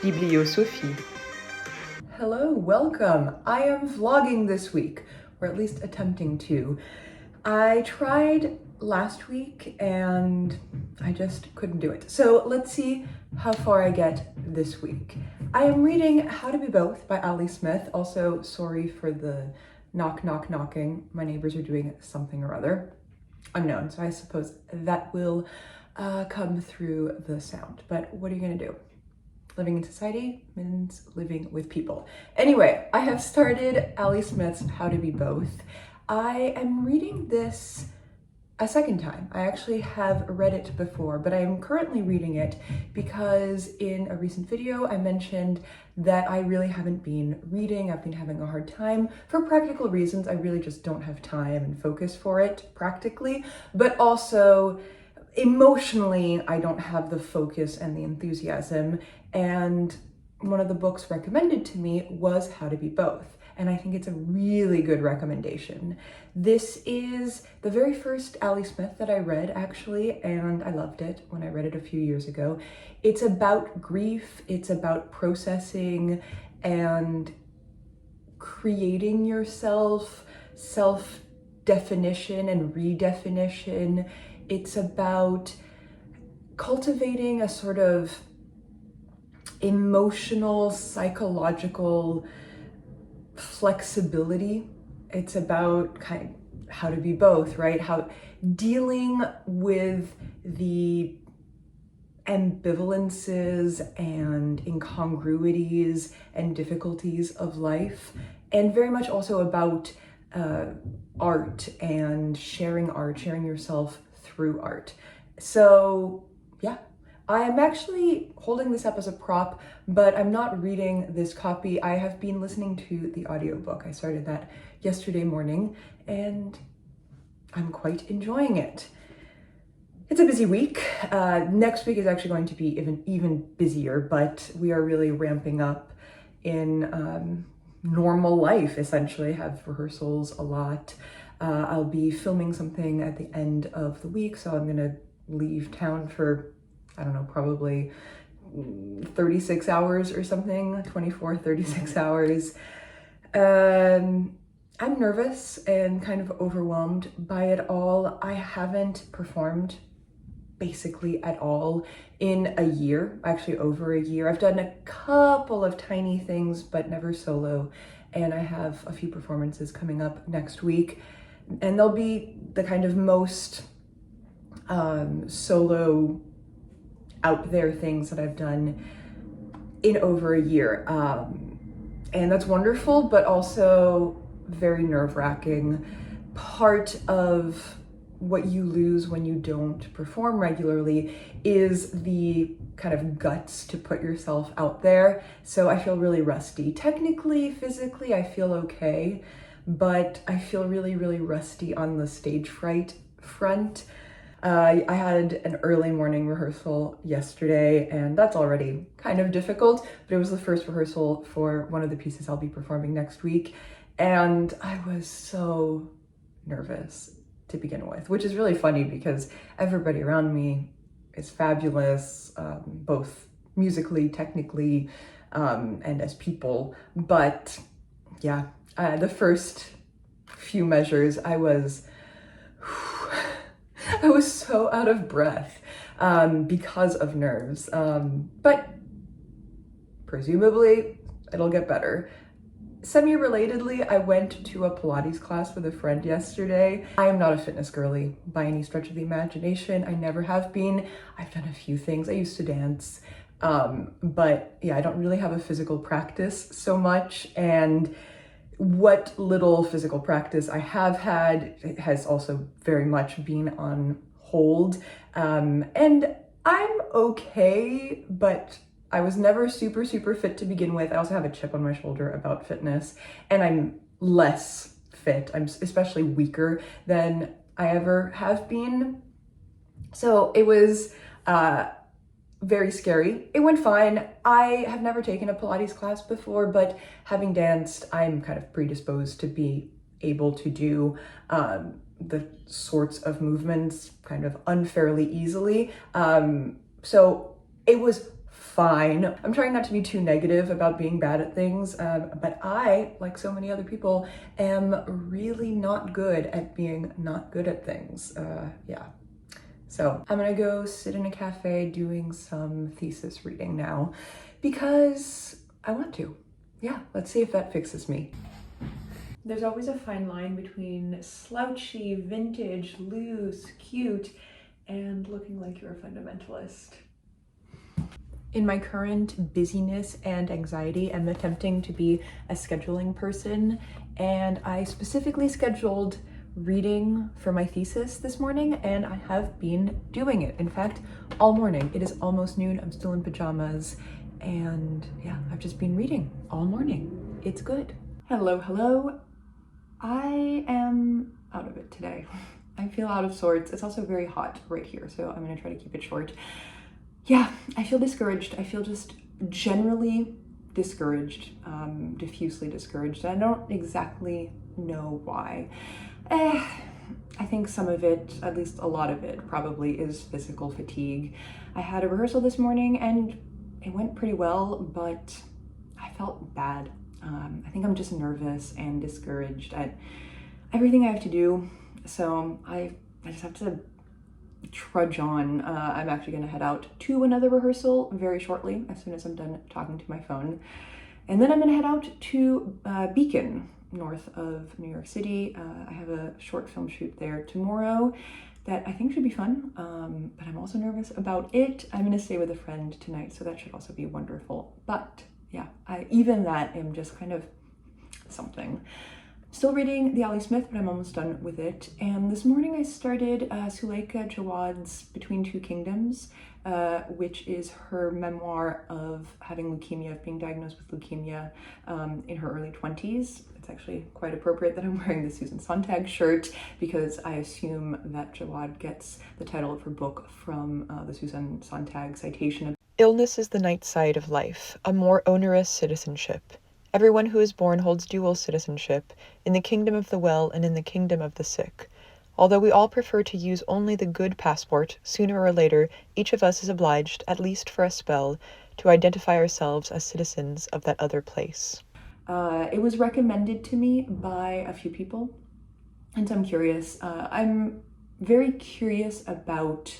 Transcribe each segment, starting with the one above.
Bibliosophie. Hello, welcome. I am vlogging this week, or at least attempting to. I tried last week and I just couldn't do it. So let's see how far I get this week. I am reading How to Be Both by Ali Smith. Also, sorry for the knocking. My neighbors are doing something or other unknown, so I suppose that will come through the sound. But what are you gonna do? Living in society means living with people. Anyway, I have started Ali Smith's How to Be Both. I am reading this a second time. I actually have read it before, but I am currently reading it because in a recent video I mentioned that I really haven't been reading. I've been having a hard time for practical reasons. I really just don't have time and focus for it practically, but also emotionally, I don't have the focus and the enthusiasm. And one of the books recommended to me was How to Be Both. And I think it's a really good recommendation. This is the very first Ali Smith that I read, actually, and I loved it when I read it a few years ago. It's about grief, it's about processing and creating yourself, self-definition and redefinition. It's about cultivating a sort of emotional, psychological flexibility. It's about kind of how to be both, right? How dealing with the ambivalences and incongruities and difficulties of life, and very much also about art and sharing yourself through art. So yeah, I am actually holding this up as a prop, but I'm not reading this copy. I have been listening to the audiobook. I started that yesterday morning and I'm quite enjoying it. It's a busy week. Next week is actually going to be even busier, but we are really ramping up in normal life, essentially. I have rehearsals a lot. I'll be filming something at the end of the week, so I'm gonna leave town for, I don't know, probably 36 hours or something, 24, 36 hours. I'm nervous and kind of overwhelmed by it all. I haven't performed basically at all in a year, actually over a year. I've done a couple of tiny things, but never solo. And I have a few performances coming up next week. And they'll be the kind of most solo out there things that I've done in over a year. And that's wonderful, but also very nerve-wracking. Part of what you lose when you don't perform regularly is the kind of guts to put yourself out there. So I feel really rusty. Technically, physically, I feel okay, but I feel really, really rusty on the stage fright front. I had an early morning rehearsal yesterday, and that's already kind of difficult, but it was the first rehearsal for one of the pieces I'll be performing next week, and I was so nervous to begin with, which is really funny because everybody around me is fabulous, both musically, technically, and as people, but yeah, the first few measures, I was so out of breath because of nerves, but presumably it'll get better. Semi-relatedly, I went to a Pilates class with a friend yesterday. I am not a fitness girly by any stretch of the imagination. I never have been. I've done a few things. I used to dance, but yeah, I don't really have a physical practice so much, and what little physical practice I have had has also very much been on hold. And I'm okay, but I was never super fit to begin with. I also have a chip on my shoulder about fitness, and I'm less fit. I'm especially weaker than I ever have been. So it was very scary. It went fine. I have never taken a Pilates class before, but having danced, I'm kind of predisposed to be able to do the sorts of movements kind of unfairly easily. So it was fine. I'm trying not to be too negative about being bad at things, but I, like so many other people, am really not good at being not good at things. Yeah. So I'm gonna go sit in a cafe doing some thesis reading now because I want to. Yeah, let's see if that fixes me. There's always a fine line between slouchy, vintage, loose, cute, and looking like you're a fundamentalist. In my current busyness and anxiety, I'm attempting to be a scheduling person, and I specifically scheduled reading for my thesis this morning, and I have been doing it. In fact, all morning. It is almost noon, I'm still in pajamas, and yeah, I've just been reading all morning. It's good. Hello. I am out of it today. I feel out of sorts. It's also very hot right here, so I'm gonna try to keep it short. Yeah, I feel discouraged. I feel just generally discouraged, diffusely discouraged. I don't exactly know why. I think some of it, at least a lot of it, probably is physical fatigue. I had a rehearsal this morning and it went pretty well, but I felt bad. I think I'm just nervous and discouraged at everything I have to do. So I just have to trudge on. I'm actually going to head out to another rehearsal very shortly, as soon as I'm done talking to my phone. And then I'm going to head out to Beacon, north of New York City. I have a short film shoot there tomorrow that I think should be fun, but I'm also nervous about it. I'm going to stay with a friend tonight, so that should also be wonderful. But yeah, even that am just kind of something. Still reading The Ali Smith, but I'm almost done with it. And this morning I started Suleika Jaouad's Between Two Kingdoms, which is her memoir of having leukemia, of being diagnosed with leukemia in her early 20s. It's actually quite appropriate that I'm wearing the Susan Sontag shirt because I assume that Jaouad gets the title of her book from the Susan Sontag citation. Illness is the night side of life, a more onerous citizenship. Everyone who is born holds dual citizenship, in the kingdom of the well and in the kingdom of the sick. Although we all prefer to use only the good passport, sooner or later, each of us is obliged, at least for a spell, to identify ourselves as citizens of that other place. It was recommended to me by a few people, and so I'm curious. I'm very curious about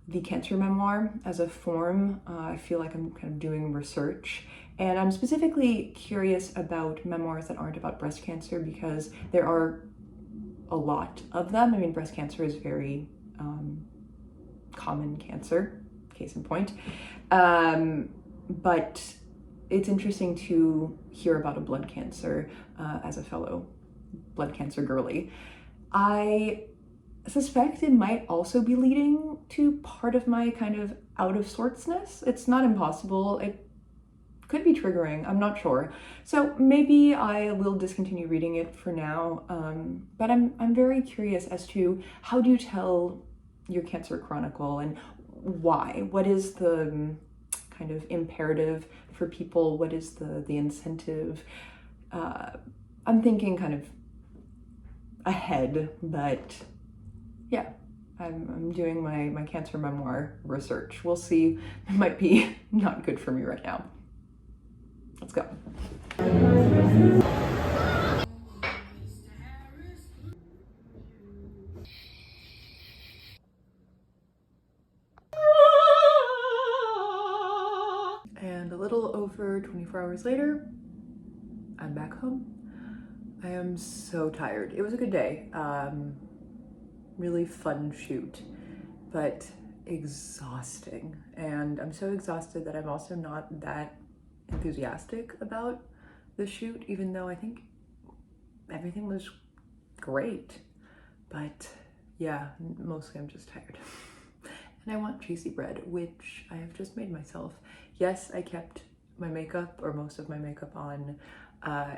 the cancer memoir as a form. I feel like I'm kind of doing research, and I'm specifically curious about memoirs that aren't about breast cancer because there are a lot of them. I mean, breast cancer is very common cancer, case in point. But it's interesting to hear about a blood cancer as a fellow blood cancer girly. I suspect it might also be leading to part of my kind of out of sortsness. It's not impossible. It could be triggering, I'm not sure. So maybe I will discontinue reading it for now, but I'm very curious as to how do you tell your cancer chronicle and why? What is the kind of imperative for people? What is the incentive? I'm thinking kind of ahead, but yeah, I'm doing my cancer memoir research. We'll see. It might be not good for me right now. Let's go. And a little over 24 hours later, I'm back home. I am so tired. It was a good day. Really fun shoot, but exhausting. And I'm so exhausted that I'm also not that enthusiastic about the shoot, even though I think everything was great. But yeah, mostly I'm just tired. And I want cheesy bread, which I have just made myself. Yes, I kept my makeup, or most of my makeup, on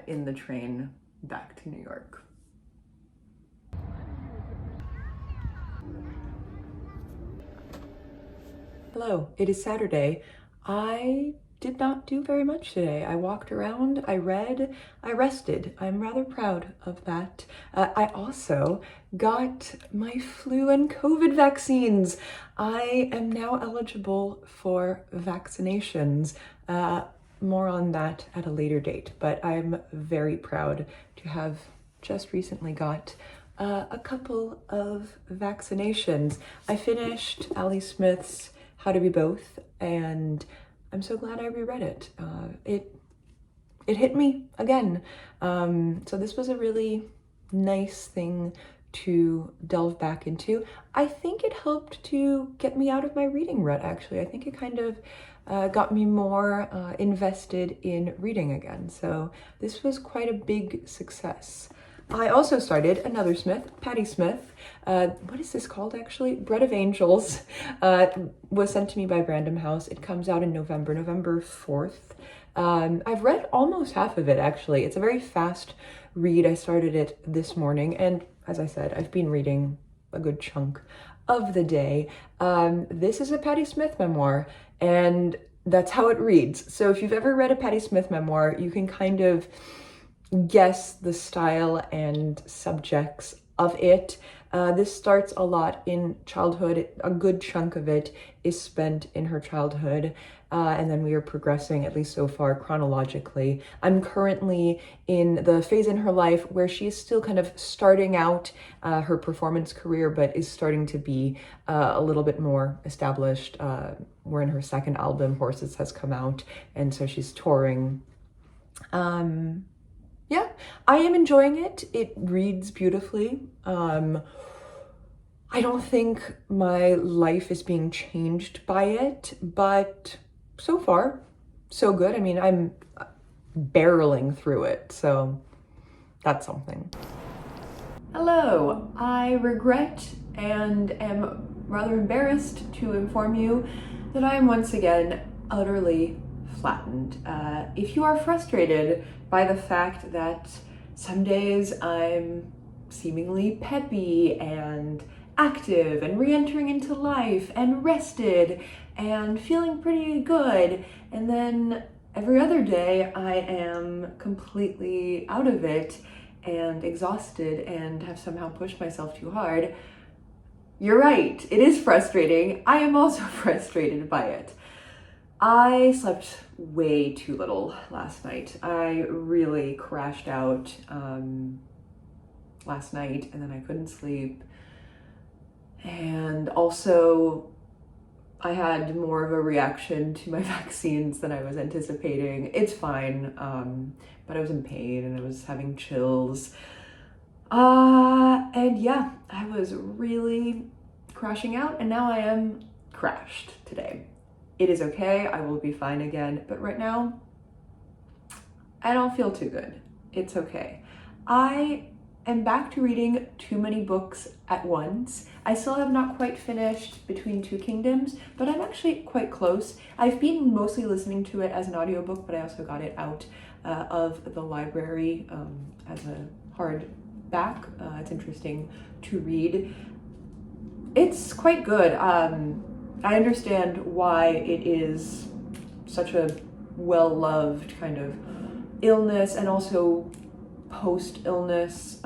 in the train back to New York. Hello, it is Saturday. I did not do very much today. I walked around, I read, I rested. I'm rather proud of that. I also got my flu and COVID vaccines. I am now eligible for vaccinations. More on that at a later date, but I'm very proud to have just recently got a couple of vaccinations. I finished Ali Smith's How to Be Both, and I'm so glad I reread it. It hit me again. So this was a really nice thing to delve back into. I think it helped to get me out of my reading rut, actually. I think it kind of got me more invested in reading again. So this was quite a big success. I also started another Smith, Patti Smith. What is this called actually? Bread of Angels was sent to me by Random House. It comes out in November 4th. I've read almost half of it actually. It's a very fast read. I started it this morning, and as I said, I've been reading a good chunk of the day. This is a Patti Smith memoir, and that's how it reads. So if you've ever read a Patti Smith memoir, you can kind of guess the style and subjects of it. This starts a lot in childhood. A good chunk of it is spent in her childhood, and then we are progressing, at least so far, chronologically. I'm currently in the phase in her life where she is still kind of starting out her performance career, but is starting to be a little bit more established. We're in her second album, Horses, has come out, and so she's touring. Yeah, I am enjoying it. It reads beautifully. I don't think my life is being changed by it, but so far, so good. I mean, I'm barreling through it, so that's something. Hello, I regret and am rather embarrassed to inform you that I am once again utterly flattened. If you are frustrated by the fact that some days I'm seemingly peppy and active and re-entering into life and rested and feeling pretty good, and then every other day I am completely out of it and exhausted and have somehow pushed myself too hard, you're right, it is frustrating. I am also frustrated by it. I slept way too little last night. I really crashed out last night, and then I couldn't sleep. And also, I had more of a reaction to my vaccines than I was anticipating. It's fine, but I was in pain and I was having chills. And yeah, I was really crashing out, and now I am crashed today. It is okay, I will be fine again, but right now, I don't feel too good. It's okay. I am back to reading too many books at once. I still have not quite finished Between Two Kingdoms, but I'm actually quite close. I've been mostly listening to it as an audiobook, but I also got it out of the library as a hardback. It's interesting to read. It's quite good. I understand why it is such a well-loved kind of illness and also post-illness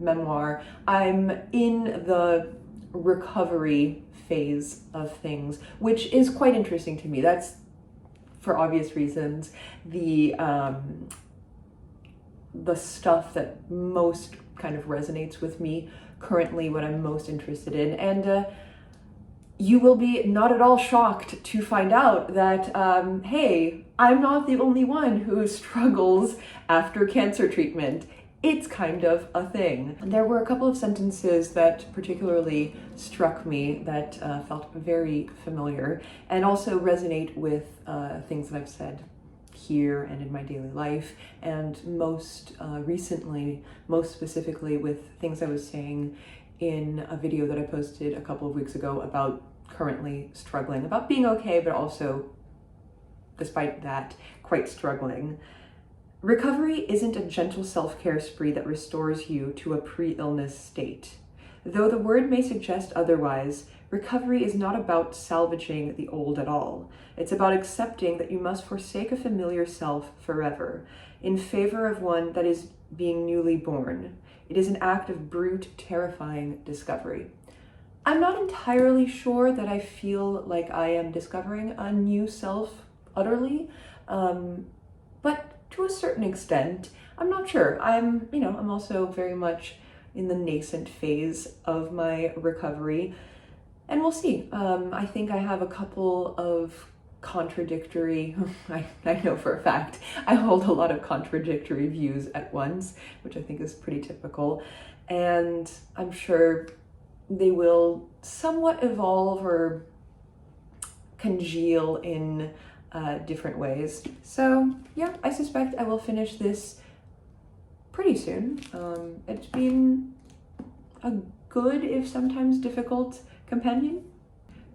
memoir. I'm in the recovery phase of things, which is quite interesting to me. That's, for obvious reasons, the stuff that most kind of resonates with me currently, what I'm most interested in. And you will be not at all shocked to find out that, hey, I'm not the only one who struggles after cancer treatment. It's kind of a thing. There were a couple of sentences that particularly struck me that felt very familiar and also resonate with things that I've said here and in my daily life, and most recently, most specifically with things I was saying in a video that I posted a couple of weeks ago about currently struggling, about being okay, but also, despite that, quite struggling. Recovery isn't a gentle self-care spree that restores you to a pre-illness state. Though the word may suggest otherwise, recovery is not about salvaging the old at all. It's about accepting that you must forsake a familiar self forever, in favor of one that is being newly born. It is an act of brute, terrifying discovery. I'm not entirely sure that I feel like I am discovering a new self utterly, but to a certain extent, I'm not sure. I'm also very much in the nascent phase of my recovery, and we'll see. I think I have a couple of contradictory, I know for a fact, I hold a lot of contradictory views at once, which I think is pretty typical, and I'm sure they will somewhat evolve or congeal in different ways. So yeah, I suspect I will finish this pretty soon. It's been a good, if sometimes difficult, companion.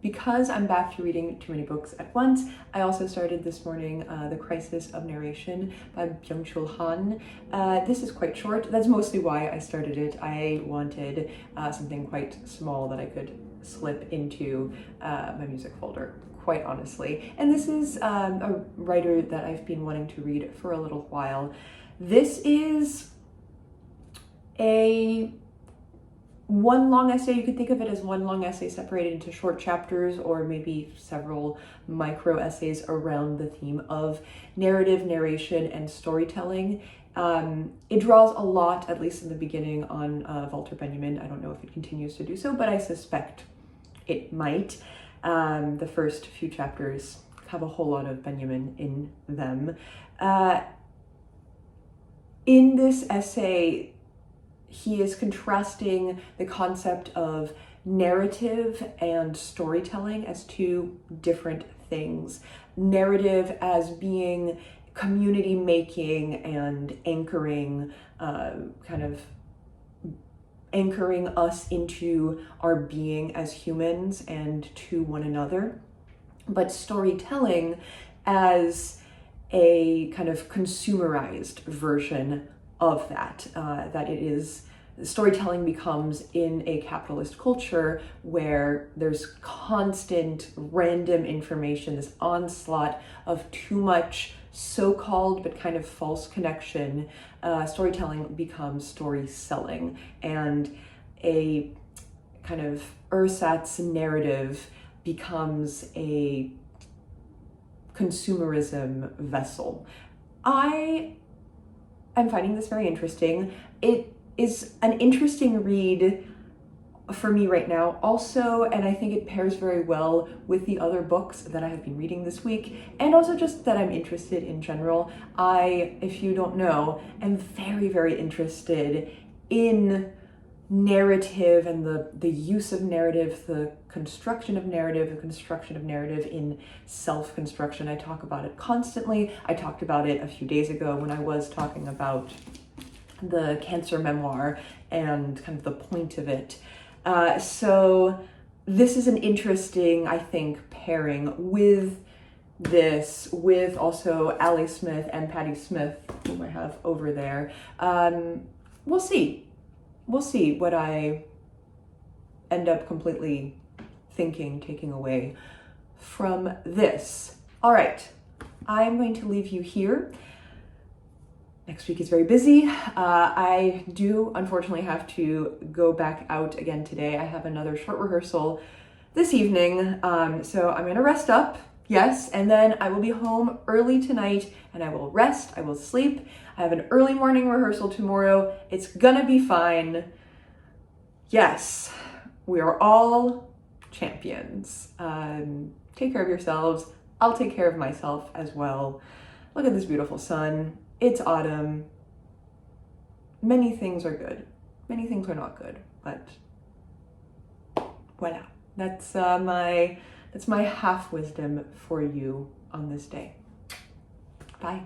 Because I'm back to reading too many books at once, I also started this morning The Crisis of Narration by Byung-Chul. This is quite short. That's mostly why I started it. I wanted something quite small that I could slip into my music folder, quite honestly. And this is a writer that I've been wanting to read for a little while. This is one long essay. You could think of it as one long essay separated into short chapters, or maybe several micro essays around the theme of narrative, narration, and storytelling. It draws a lot, at least in the beginning, on Walter Benjamin. I don't know if it continues to do so, but I suspect it might. The first few chapters have a whole lot of Benjamin in them. In this essay, he is contrasting the concept of narrative and storytelling as two different things. Narrative as being community making and anchoring, anchoring us into our being as humans and to one another. But storytelling as a kind of consumerized version of that, that it is, storytelling becomes in a capitalist culture where there's constant random information, this onslaught of too much so-called but kind of false connection. Storytelling becomes story selling, and a kind of ersatz narrative becomes a consumerism vessel. I'm finding this very interesting. It is an interesting read for me right now also, and I think it pairs very well with the other books that I have been reading this week, and also just that I'm interested in general. I, if you don't know, am very, very interested in narrative and the use of narrative, the construction of narrative in self-construction. I talk about it constantly. I talked about it a few days ago when I was talking about the cancer memoir and kind of the point of it. So this is an interesting, I think, pairing with this, with also Ali Smith and Patti Smith, whom I have over there. We'll see. We'll see what I end up completely taking away from this. All right, I'm going to leave you here. Next week is very busy. I do unfortunately have to go back out again today. I have another short rehearsal this evening, so I'm gonna rest up, yes, and then I will be home early tonight and I will rest, I will sleep. I have an early morning rehearsal tomorrow. It's gonna be fine. Yes, we are all champions. Take care of yourselves. I'll take care of myself as well. Look at this beautiful sun. It's autumn. Many things are good. Many things are not good, but voila. That's my half wisdom for you on this day. Bye.